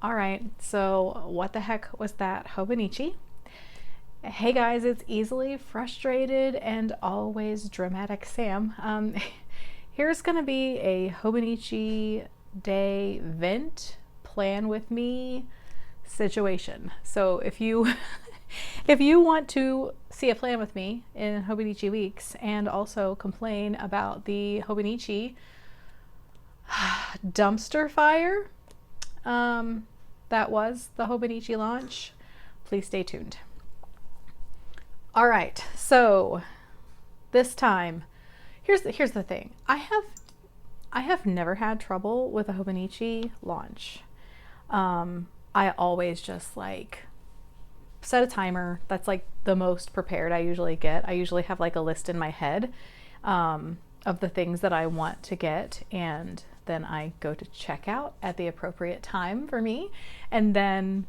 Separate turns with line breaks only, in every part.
All right, so what the heck was that Hobonichi? Hey guys, it's easily frustrated and always dramatic Sam. Here's gonna be a Hobonichi day vent plan with me situation. So if you if you want to see a plan with me in Hobonichi weeks and also complain about the Hobonichi dumpster fire, that was the Hobonichi launch, please stay tuned. All right, so this time, here's the thing. I have never had trouble with a Hobonichi launch. I always just like set a timer. That's like the most prepared I usually get. I usually have like a list in my head of the things that I want to get, and then I go to checkout at the appropriate time for me, and then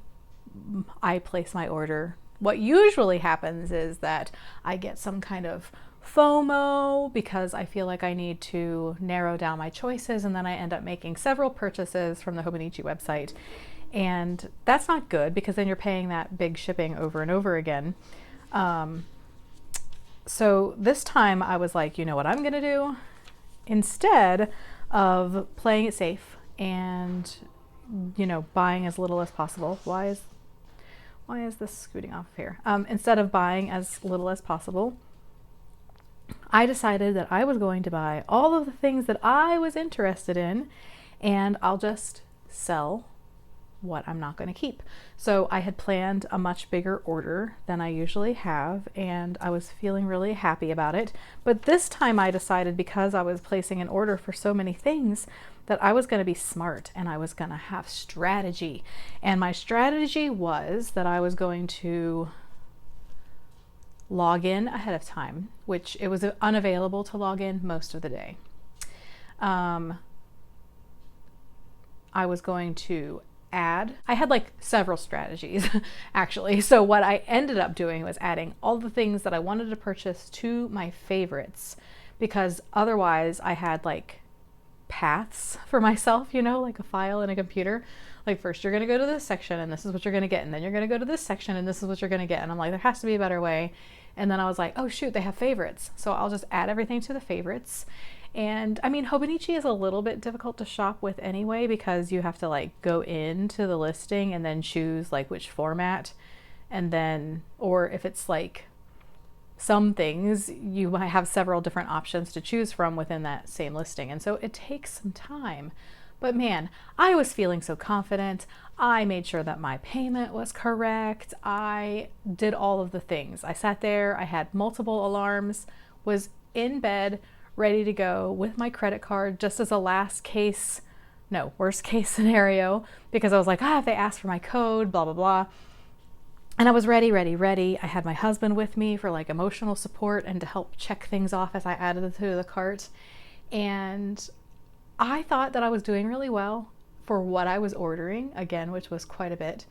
I place my order. What usually happens is that I get some kind of FOMO because I feel like I need to narrow down my choices, and then I end up making several purchases from the Hobonichi website. And that's not good because then you're paying that big shipping over and over again. So this time I was like, you know what I'm gonna do? Instead of playing it safe and, you know, buying as little as possible. Why is this scooting off of here? Instead of buying as little as possible, I decided that I was going to buy all of the things that I was interested in, and I'll just sell what I'm not going to keep. So I had planned a much bigger order than I usually have, and I was feeling really happy about it. But this time I decided, because I was placing an order for so many things, that I was going to be smart and I was going to have strategy. And my strategy was that I was going to log in ahead of time, which it was unavailable to log in most of the day. I was going to I had like several strategies actually. So what I ended up doing was adding all the things that I wanted to purchase to my favorites, because otherwise I had like paths for myself, you know, like a file in a computer. Like, first you're going to go to this section and this is what you're going to get, and then you're going to go to this section and this is what you're going to get. And I'm like, there has to be a better way. And then I was like, oh shoot, they have favorites, so I'll just add everything to the favorites. And I mean, Hobonichi is a little bit difficult to shop with anyway, because you have to like go into the listing and then choose like which format, and then, or if it's like some things, you might have several different options to choose from within that same listing. And so it takes some time. But man, I was feeling so confident. I made sure that my payment was correct. I did all of the things. I sat there, I had multiple alarms, was in bed, ready to go with my credit card just as a worst case scenario, because I was like, if they ask for my code, blah, blah, blah. And I was ready. I had my husband with me for like emotional support and to help check things off as I added it to the cart. And I thought that I was doing really well for what I was ordering, again, which was quite a bit.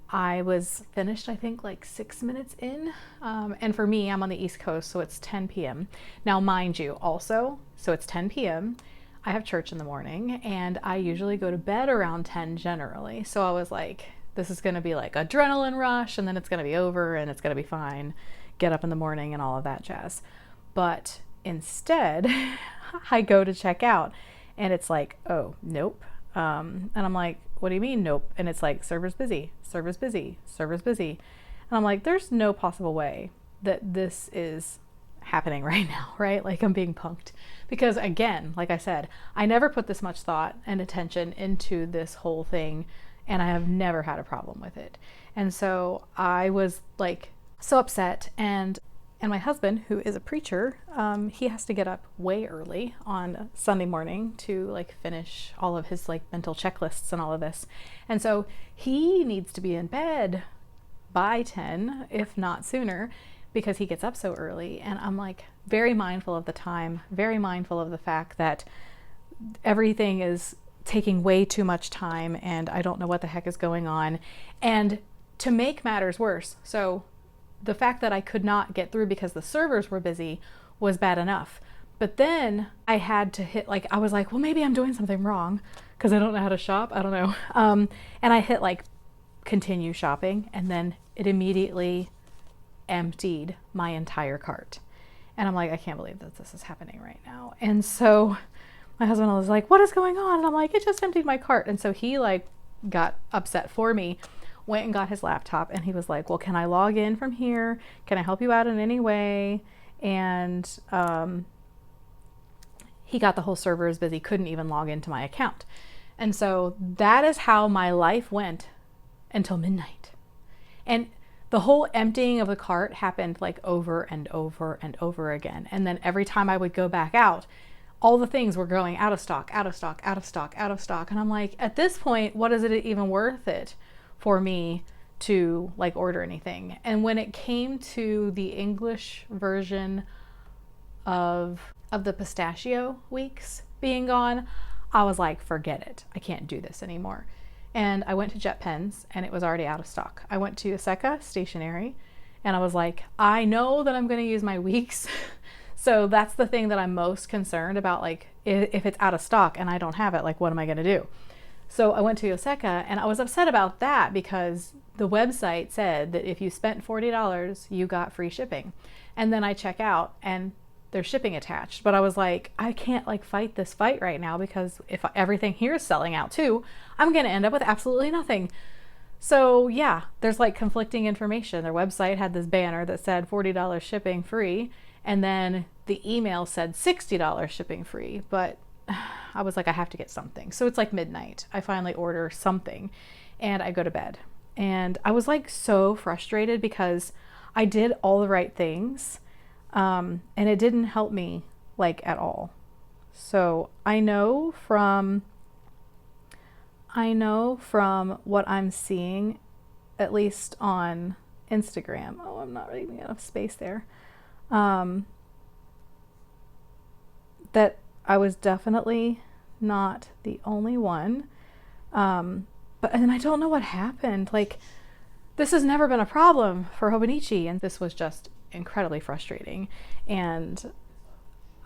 I was finished, I think, like 6 minutes in. And for me, I'm on the East Coast, so it's 10 p.m. Now, mind you, also, so it's 10 p.m. I have church in the morning, and I usually go to bed around 10 generally. So I was like, this is going to be like adrenaline rush, and then it's going to be over, and it's going to be fine. Get up in the morning and all of that jazz. But instead, I go to check out, and it's like, oh, nope. And I'm like, what do you mean, nope? And it's like, server's busy. And I'm like, there's no possible way that this is happening right now, right? Like, I'm being punked. Because again, like I said, I never put this much thought and attention into this whole thing, and I have never had a problem with it. And so I was like so upset, and my husband, who is a preacher, he has to get up way early on Sunday morning to like finish all of his like mental checklists and all of this. And so he needs to be in bed by 10, if not sooner, because he gets up so early. And I'm like very mindful of the time, very mindful of the fact that everything is taking way too much time and I don't know what the heck is going on. And to make matters worse, so the fact that I could not get through because the servers were busy was bad enough. But then I had to hit, like, I was like, well, maybe I'm doing something wrong because I don't know how to shop. I don't know. And I hit like continue shopping, and then it immediately emptied my entire cart. And I'm like, I can't believe that this is happening right now. And so my husband was like, what is going on? And I'm like, it just emptied my cart. And so he like got upset for me, went and got his laptop, and he was like, well, can I log in from here? Can I help you out in any way? And he got the whole server as busy, couldn't even log into my account. And so that is how my life went until midnight. And the whole emptying of the cart happened like over and over and over again. And then every time I would go back out, all the things were going out of stock, out of stock, out of stock, out of stock. And I'm like, at this point, what is it even worth it for me to like order anything? And when it came to the English version of the pistachio weeks being gone, I was like, forget it. I can't do this anymore. And I went to Jet Pens and it was already out of stock. I went to Aseka Stationery and I was like, I know that I'm going to use my weeks. So that's the thing that I'm most concerned about. Like if it's out of stock and I don't have it, like what am I going to do? So I went to Aseka and I was upset about that because the website said that if you spent $40, you got free shipping. And then I check out and there's shipping attached. But I was like, I can't like fight this fight right now because if everything here is selling out too, I'm going to end up with absolutely nothing. So yeah, there's like conflicting information. Their website had this banner that said $40 shipping free. And then the email said $60 shipping free. But I was like, I have to get something. So it's like midnight. I finally order something and I go to bed. And I was like so frustrated because I did all the right things. And it didn't help me like at all. So I know from what I'm seeing, at least on Instagram. Oh, I'm not leaving enough space there. That I was definitely not the only one. And I don't know what happened. Like, this has never been a problem for Hobonichi, and this was just incredibly frustrating. And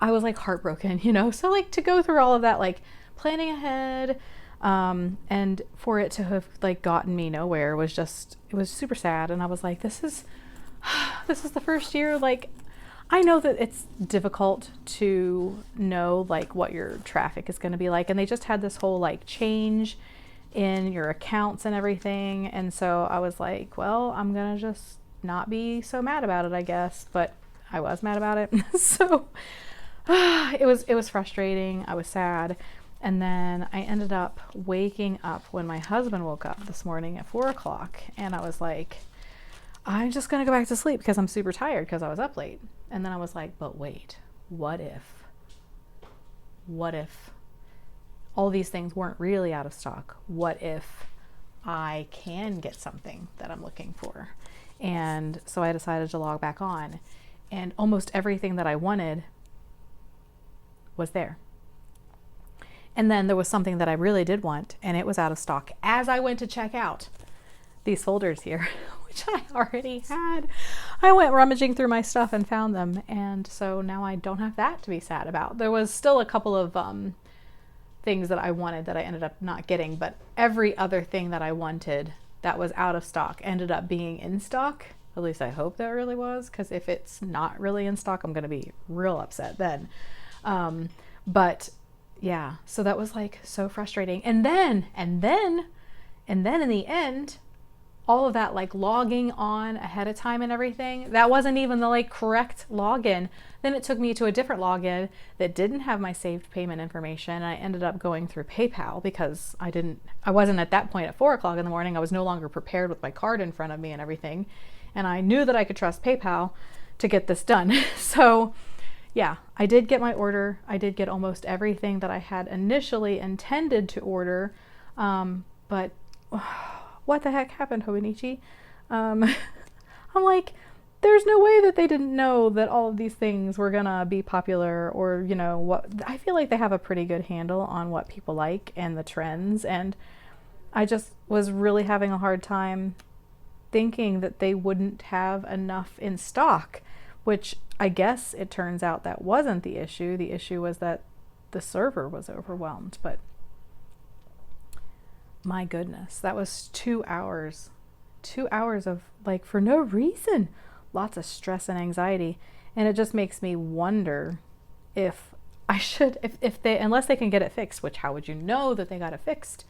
I was like heartbroken, you know? So like to go through all of that, like planning ahead, and for it to have like gotten me nowhere was just, it was super sad. And I was like, this is the first year. Like, I know that it's difficult to know like what your traffic is going to be like. And they just had this whole like change in your accounts and everything. And so I was like, well, I'm going to just not be so mad about it, I guess. But I was mad about it. So it was frustrating. I was sad. And then I ended up waking up when my husband woke up this morning at 4 o'clock. And I was like, I'm just going to go back to sleep because I'm super tired because I was up late. And then I was like, but wait, what if all these things weren't really out of stock? What if I can get something that I'm looking for? And so I decided to log back on, and almost everything that I wanted was there. And then there was something that I really did want, and it was out of stock as I went to check out. These folders here, which I already had. I went rummaging through my stuff and found them, and so now I don't have that to be sad about. There was still a couple of things that I wanted that I ended up not getting, but every other thing that I wanted that was out of stock ended up being in stock. At least I hope that really was, because if it's not really in stock, I'm going to be real upset then. But yeah, so that was like so frustrating. And then in the end, all of that like logging on ahead of time and everything, that wasn't even the like correct login. Then it took me to a different login that didn't have my saved payment information. And I ended up going through PayPal because I wasn't at that point at 4 o'clock in the morning. I was no longer prepared with my card in front of me and everything. And I knew that I could trust PayPal to get this done. So yeah, I did get my order. I did get almost everything that I had initially intended to order. But what the heck happened, Hobonichi? I'm like, there's no way that they didn't know that all of these things were gonna be popular, or, you know, what. I feel like they have a pretty good handle on what people like and the trends. And I just was really having a hard time thinking that they wouldn't have enough in stock which I guess it turns out that wasn't the issue. The issue was that the server was overwhelmed. But my goodness, that was 2 hours. 2 hours of, like, for no reason, lots of stress and anxiety. And it just makes me wonder if I should, if they, unless they can get it fixed, which how would you know that they got it fixed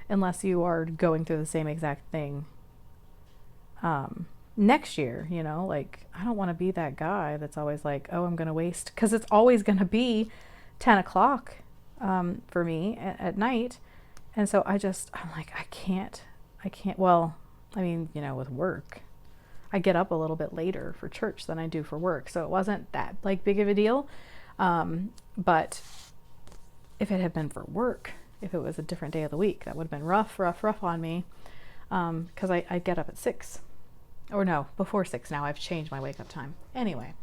unless you are going through the same exact thing next year, you know? Like, I don't want to be that guy that's always like, oh, I'm going to waste, because it's always going to be 10 o'clock for me at night. And so I'm like, I can't, well, I mean, you know, with work, I get up a little bit later for church than I do for work. So it wasn't that like big of a deal. But if it had been for work, if it was a different day of the week, that would have been rough on me. Cause I get up at 6, or no, before 6 now. I've changed my wake up time. Anyway,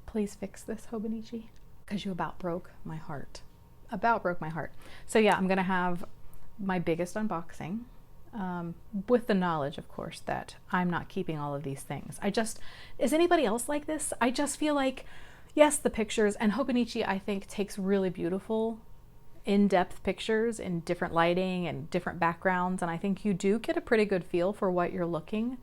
please fix this, Hobonichi, because you about broke my heart. So yeah, I'm going to have my biggest unboxing, with the knowledge, of course, that I'm not keeping all of these things. Is anybody else like this? I just feel like, yes, the pictures, and Hobonichi, I think, takes really beautiful, in-depth pictures in different lighting and different backgrounds. And I think you do get a pretty good feel for what you're looking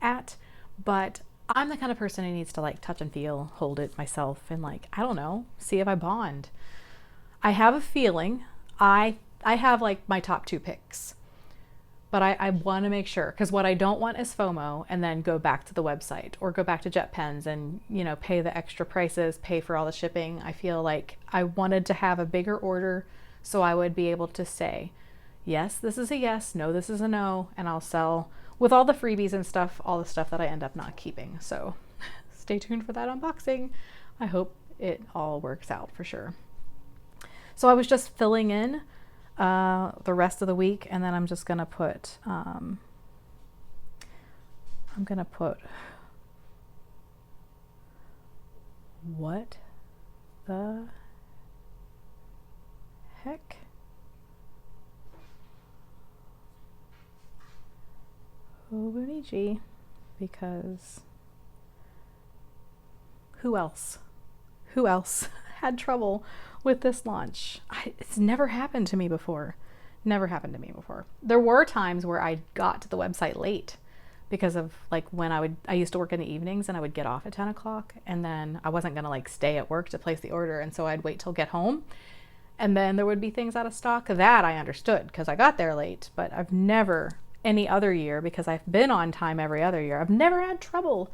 at. But I'm the kind of person who needs to like touch and feel, hold it myself, and like, I don't know, see if I bond. I have a feeling I have like my top 2 picks, but I want to make sure, because what I don't want is FOMO and then go back to the website or go back to JetPens and, you know, pay the extra prices, pay for all the shipping. I feel like I wanted to have a bigger order so I would be able to say, yes, this is a yes, no, this is a no, and I'll sell with all the freebies and stuff, all the stuff that I end up not keeping. So stay tuned for that unboxing. I hope it all works out for sure. So I was just filling in the rest of the week, and then I'm just gonna put what the heck? Hobonichi, because who else had trouble with this launch? It's never happened to me before. There were times where I got to the website late because of like when I used to work in the evenings and I would get off at 10 o'clock, and then I wasn't gonna like stay at work to place the order, and so I'd wait till get home, and then there would be things out of stock. That I understood because I got there late. But I've never, any other year, because I've been on time every other year, I've never had trouble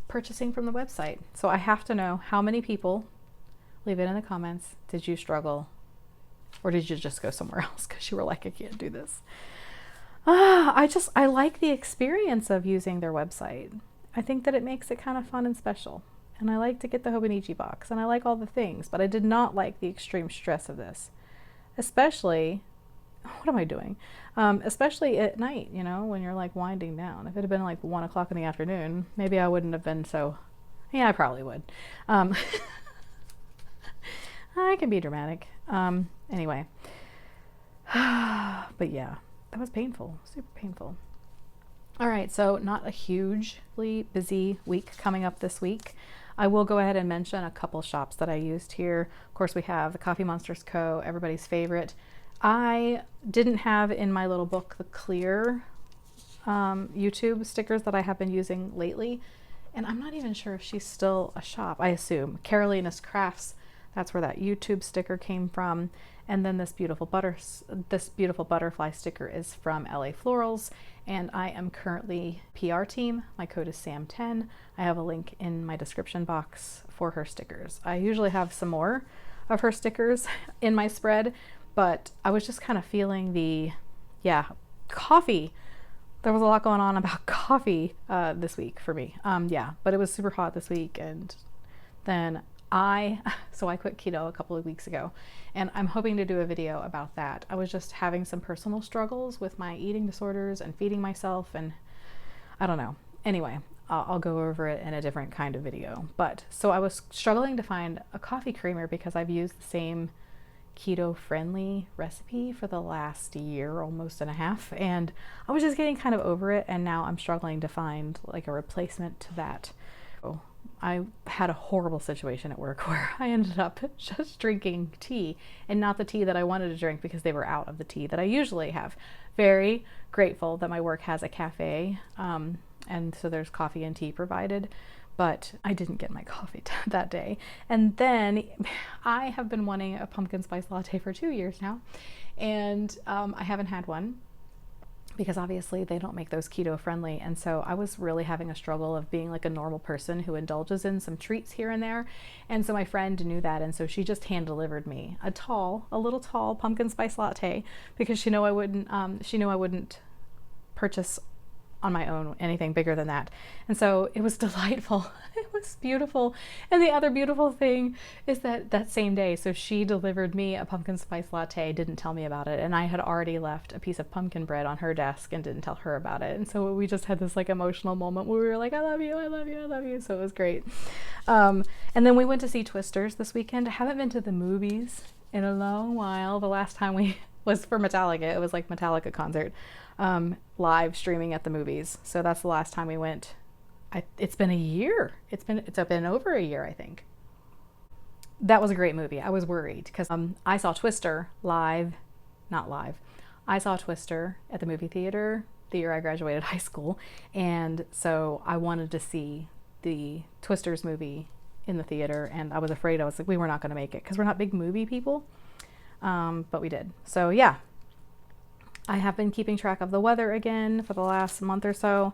purchasing from the website. So I have to know how many people, leave it in the comments, did you struggle, or did you just go somewhere else because you were like, I can't do this? I like the experience of using their website. I think that it makes it kind of fun and special. And I like to get the Hobonichi box, and I like all the things, but I did not like the extreme stress of this. Especially, what am I doing? Especially at night, you know, when you're like winding down. If it had been like 1 o'clock in the afternoon, maybe I wouldn't have been so, yeah, I probably would. I can be dramatic. Anyway, but yeah, that was painful, super painful. All right, so not a hugely busy week coming up this week. I will go ahead and mention a couple shops that I used here. Of course, we have the Coffee Monsters Co., everybody's favorite. I didn't have in my little book the clear YouTube stickers that I have been using lately, and I'm not even sure if she's still a shop. I assume Carolina's Crafts, that's where that YouTube sticker came from. And then this beautiful butterfly sticker is from LA Florals, and I am currently PR team. My code is SAM10. I have a link in my description box for her stickers. I usually have some more of her stickers in my spread, but I was just kind of feeling the, coffee. There was a lot going on about coffee this week for me. But it was super hot this week, and then I quit keto a couple of weeks ago, and I'm hoping to do a video about that. I was just having some personal struggles with my eating disorders and feeding myself, and I don't know. Anyway, I'll go over it in a different kind of video. But so I was struggling to find a coffee creamer because I've used the same keto friendly recipe for the last year, almost and a half, and I was just getting kind of over it, and now I'm struggling to find like a replacement to that. I had a horrible situation at work where I ended up just drinking tea, and not the tea that I wanted to drink because they were out of the tea that I usually have. Very grateful that my work has a cafe, and so there's coffee and tea provided, but I didn't get my coffee that day. And then I have been wanting a pumpkin spice latte for 2 years now, and I haven't had one, because obviously they don't make those keto friendly. And so I was really having a struggle of being like a normal person who indulges in some treats here and there. And so my friend knew that, and so she just hand delivered me a little tall pumpkin spice latte, because she knew I wouldn't purchase on my own anything bigger than that. And so it was delightful. It was beautiful. And the other beautiful thing is that same day, so she delivered me a pumpkin spice latte, didn't tell me about it, and I had already left a piece of pumpkin bread on her desk and didn't tell her about it. And so we just had this like emotional moment where we were like, I love you, I love you, I love you. So it was great. And then we went to see Twisters this weekend. I haven't been to the movies in a long while. The last time we was for Metallica. It was like Metallica concert, live streaming at the movies. So that's the last time we went. It's been a year. It's been over a year, I think. That was a great movie. I was worried because I saw Twister not live. I saw Twister at the movie theater the year I graduated high school, and so I wanted to see the Twisters movie in the theater, and I was afraid, I was like, we were not going to make it because we're not big movie people, but we did. So yeah, I have been keeping track of the weather again for the last month or so.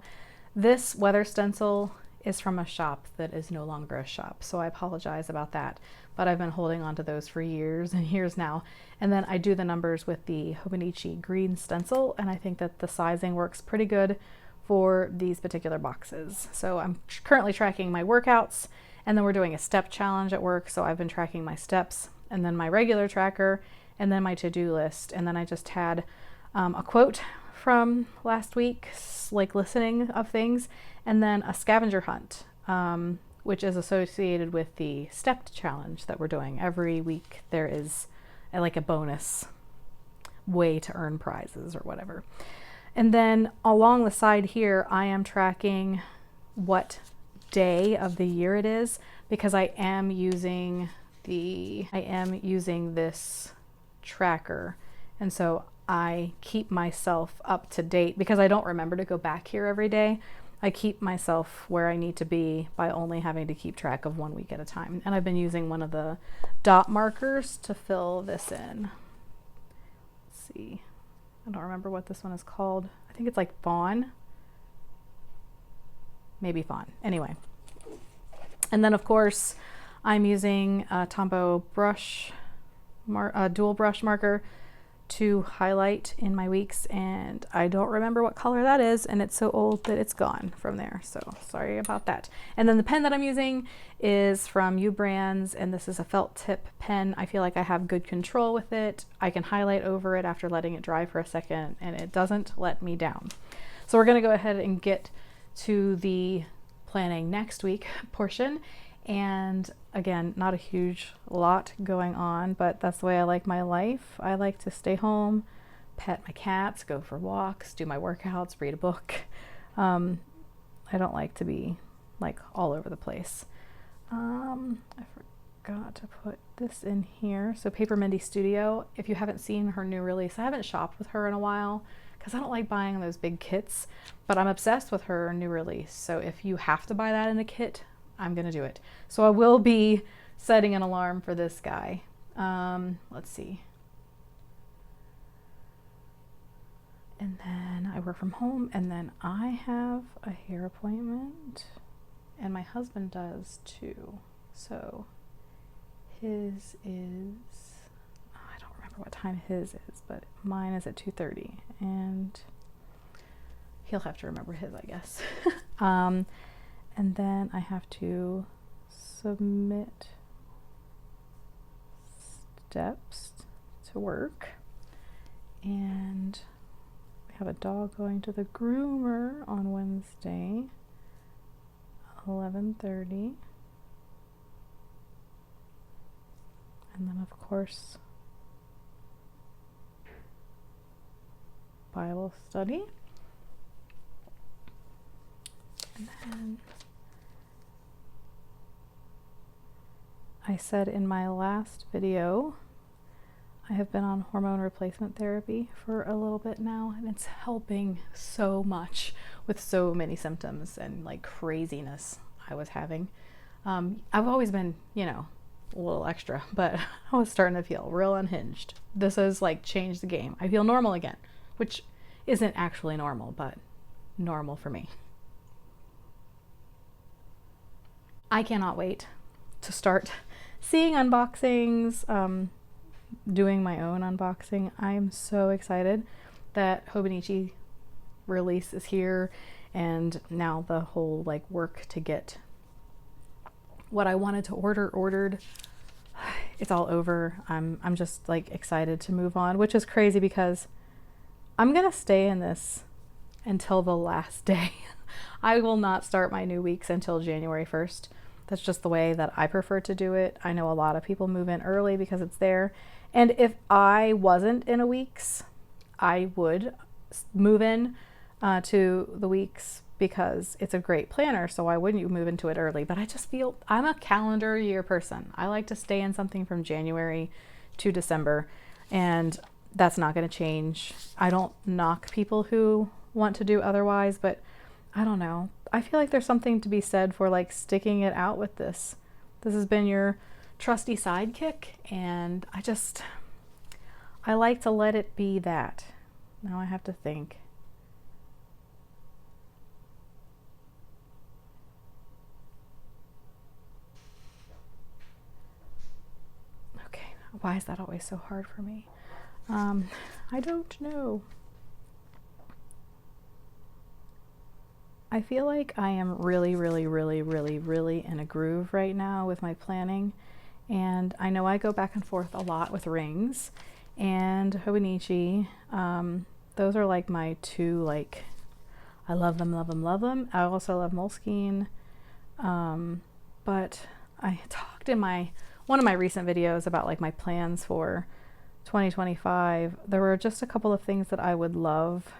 This weather stencil is from a shop that is no longer a shop, so I apologize about that, but I've been holding on to those for years and years now. And then I do the numbers with the Hobonichi green stencil, and I think that the sizing works pretty good for these particular boxes. So I'm currently tracking my workouts, and then we're doing a step challenge at work, so I've been tracking my steps, and then my regular tracker, and then my to-do list. And then I just had a quote from last week, like listening of things, and then a scavenger hunt, which is associated with the step challenge that we're doing. Every week there is like a bonus way to earn prizes or whatever. And then along the side here, I am tracking what day of the year it is, because I am using this tracker. And so I keep myself up to date because I don't remember to go back here every day. I keep myself where I need to be by only having to keep track of 1 week at a time. And I've been using one of the dot markers to fill this in. Let's see. I don't remember what this one is called. I think it's like Fawn. Maybe Fawn. Anyway. And then of course I'm using a Tombow brush, dual brush marker to highlight in my weeks, and I don't remember what color that is, and it's so old that it's gone from there, so sorry about that. And then the pen that I'm using is from U Brands, and this is a felt tip pen. I feel like I have good control with it. I can highlight over it after letting it dry for a second, and it doesn't let me down. So we're going to go ahead and get to the planning next week portion. And again, not a huge lot going on, but that's the way I like my life. I like to stay home, pet my cats, go for walks, do my workouts, read a book. I don't like to be like all over the place. I forgot to put this in here. So Paper Mindy Studio, if you haven't seen her new release, I haven't shopped with her in a while because I don't like buying those big kits, but I'm obsessed with her new release. So if you have to buy that in a kit, I'm gonna do it. So I will be setting an alarm for this guy. Let's see. And then I work from home, and then I have a hair appointment, and my husband does too. So his is, I don't remember what time his is, but mine is at 2:30, and he'll have to remember his, I guess. And then I have to submit steps to work, and we have a dog going to the groomer on Wednesday, 11:30, and then of course Bible study. And then I said in my last video, I have been on hormone replacement therapy for a little bit now, and it's helping so much with so many symptoms and like craziness I was having. I've always been, you know, a little extra, but I was starting to feel real unhinged. This has like changed the game. I feel normal again, which isn't actually normal, but normal for me. I cannot wait to start seeing unboxings, doing my own unboxing. I'm so excited that Hobonichi release is here, and now the whole like work to get what I wanted to ordered. It's all over. I'm just like excited to move on, which is crazy because I'm gonna stay in this until the last day. I will not start my new weeks until January 1st. That's just the way that I prefer to do it. I know a lot of people move in early because it's there. And if I wasn't in a weeks, I would move in to the weeks because it's a great planner. So why wouldn't you move into it early? But I just feel I'm a calendar year person. I like to stay in something from January to December, and that's not going to change. I don't knock people who want to do otherwise, but I don't know. I feel like there's something to be said for like sticking it out with this. This has been your trusty sidekick, and I like to let it be that. Now I have to think. Okay, why is that always so hard for me? I don't know. I feel like I am really in a groove right now with my planning. And I know I go back and forth a lot with rings and Hobonichi. Those are like my two, like, I love them. I also love Moleskine. But I talked in one of my recent videos about like my plans for 2025. There were just a couple of things that I would love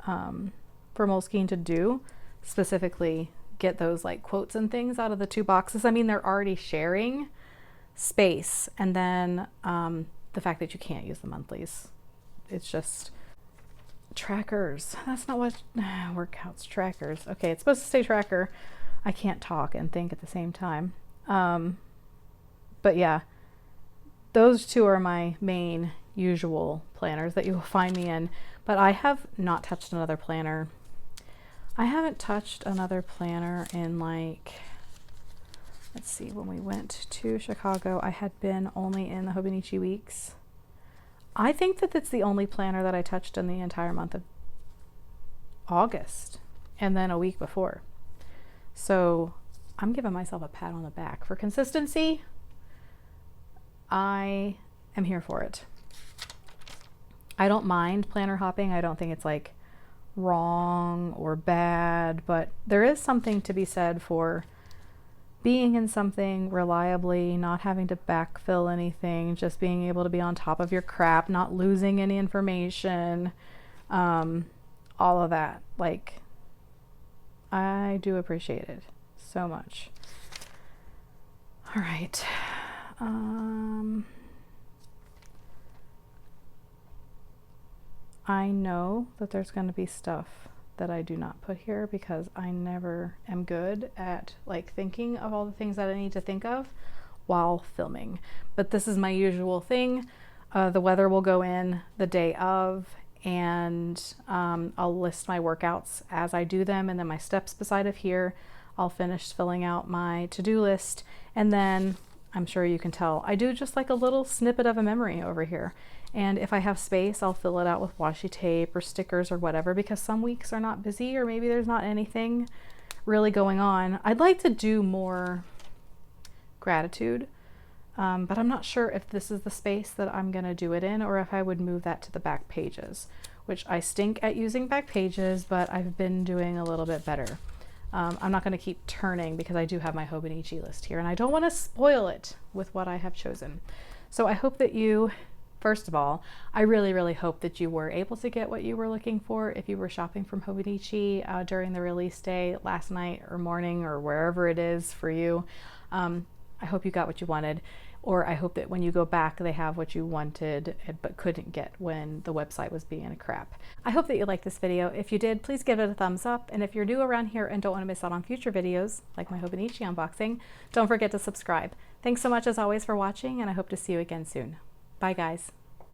for Moleskine to do. Specifically get those like quotes and things out of the 2 boxes. I mean, they're already sharing space, and then the fact that you can't use the monthlies. It's just trackers. That's not what workouts, trackers. Okay, it's supposed to say tracker. I can't talk and think at the same time. But yeah, those 2 are my main usual planners that you will find me in, but I have not touched another planner. I haven't touched another planner in like, let's see, when we went to Chicago, I had been only in the Hobonichi weeks. I think that that's the only planner that I touched in the entire month of August, and then a week before. So I'm giving myself a pat on the back for consistency. I am here for it. I don't mind planner hopping. I don't think it's like wrong or bad, but there is something to be said for being in something reliably, not having to backfill anything, just being able to be on top of your crap, not losing any information, all of that. Like, I do appreciate it so much. All right. I know that there's going to be stuff that I do not put here because I never am good at like thinking of all the things that I need to think of while filming. But this is my usual thing. The weather will go in the day of, and I'll list my workouts as I do them, and then my steps beside of here. I'll finish filling out my to-do list, and then I'm sure you can tell I do just like a little snippet of a memory over here. And if I have space, I'll fill it out with washi tape or stickers or whatever, because some weeks are not busy, or maybe there's not anything really going on. I'd like to do more gratitude, but I'm not sure if this is the space that I'm gonna do it in, or if I would move that to the back pages, which I stink at using back pages, but I've been doing a little bit better. I'm not gonna keep turning because I do have my Hobonichi list here, and I don't wanna spoil it with what I have chosen. So I hope that you First of all, I really, really hope that you were able to get what you were looking for if you were shopping from Hobonichi during the release day last night or morning or wherever it is for you. I hope you got what you wanted, or I hope that when you go back they have what you wanted but couldn't get when the website was being a crap. I hope that you liked this video. If you did, please give it a thumbs up, and if you're new around here and don't want to miss out on future videos like my Hobonichi unboxing, don't forget to subscribe. Thanks so much as always for watching, and I hope to see you again soon. Bye guys.